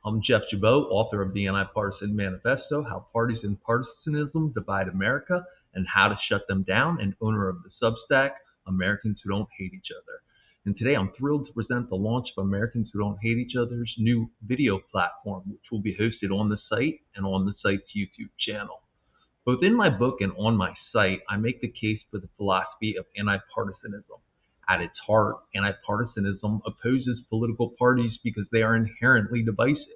I'm Jeff Jabot, author of the Anti-Partisan Manifesto, How Parties and Partisanism Divide America and How to Shut Them Down, and owner of the Substack, Americans Who Don't Hate Each Other. And today I'm thrilled to present the launch of Americans Who Don't Hate Each Other's new video platform, which will be hosted on the site and on the site's YouTube channel. Both in my book and on my site, I make the case for the philosophy of anti-partisanism. At its heart, anti-partisanism opposes political parties because they are inherently divisive.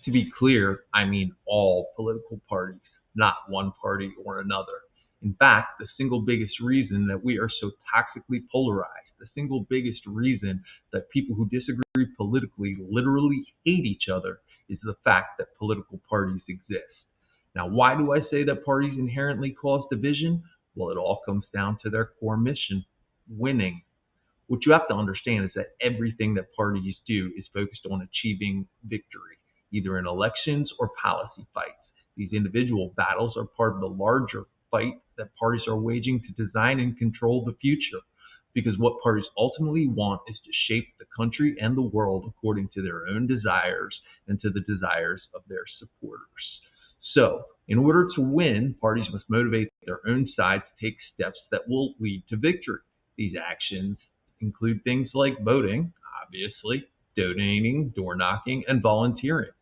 To be clear, I mean all political parties, not one party or another. In fact, the single biggest reason that we are so toxically polarized, the single biggest reason that people who disagree politically literally hate each other, is the fact that political parties exist. Now, why do I say that parties inherently cause division? Well, it all comes down to their core mission: winning. What you have to understand is that everything that parties do is focused on achieving victory, either in elections or policy fights. These individual battles are part of the larger fight that parties are waging to design and control the future. Because what parties ultimately want is to shape the country and the world according to their own desires and to the desires of their supporters. So, in order to win, parties must motivate their own side to take steps that will lead to victory. These actions include things like voting, obviously, donating, door knocking, and volunteering.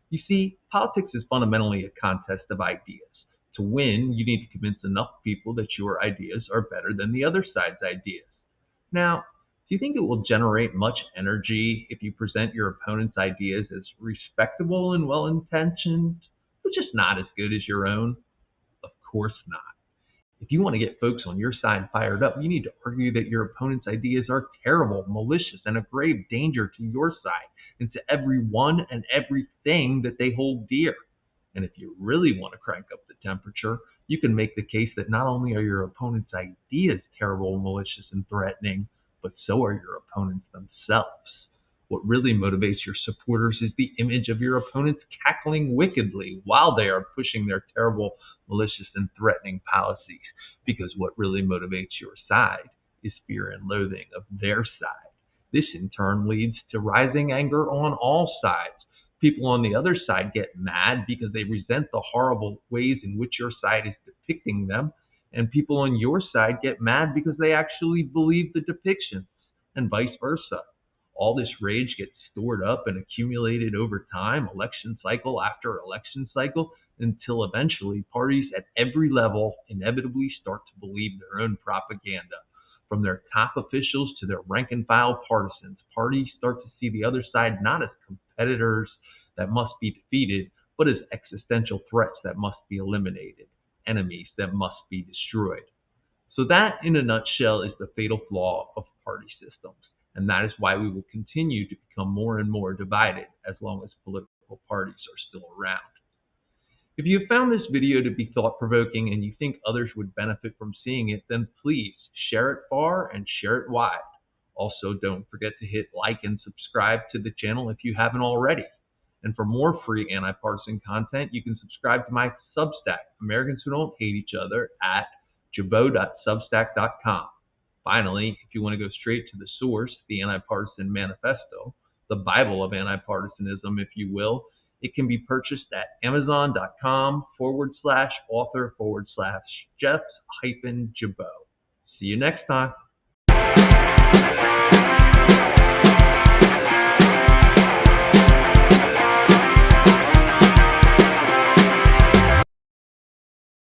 You see, politics is fundamentally a contest of ideas. To win, you need to convince enough people that your ideas are better than the other side's ideas. Now, do you think it will generate much energy if you present your opponent's ideas as respectable and well-intentioned, but just not as good as your own? Of course not. If you want to get folks on your side fired up, you need to argue that your opponent's ideas are terrible, malicious, and a grave danger to your side and to everyone and everything that they hold dear. And if you really want to crank up the temperature, you can make the case that not only are your opponent's ideas terrible, malicious, and threatening, but so are your opponents themselves. What really motivates your supporters is the image of your opponents cackling wickedly while they are pushing their terrible, malicious, and threatening policies. Because what really motivates your side is fear and loathing of their side. This in turn leads to rising anger on all sides. People on the other side get mad because they resent the horrible ways in which your side is depicting them, and people on your side get mad because they actually believe the depictions, and vice versa. All this rage gets stored up and accumulated over time, election cycle after election cycle, until eventually parties at every level inevitably start to believe their own propaganda. From their top officials to their rank and file partisans, parties start to see the other side not as competitors that must be defeated, but as existential threats that must be eliminated, enemies that must be destroyed. So that, in a nutshell, is the fatal flaw of party systems. And that is why we will continue to become more and more divided as long as political parties are still around. If you have found this video to be thought-provoking and you think others would benefit from seeing it, then please share it far and share it wide. Also, don't forget to hit like and subscribe to the channel if you haven't already. And for more free anti-partisan content, you can subscribe to my Substack, Americans Who Don't Hate Each Other, at jabot.substack.com. Finally, if you want to go straight to the source, the Anti-Partisan Manifesto, the Bible of anti-partisanism, if you will, it can be purchased at amazon.com/author/Jeff-Jabot. See you next time.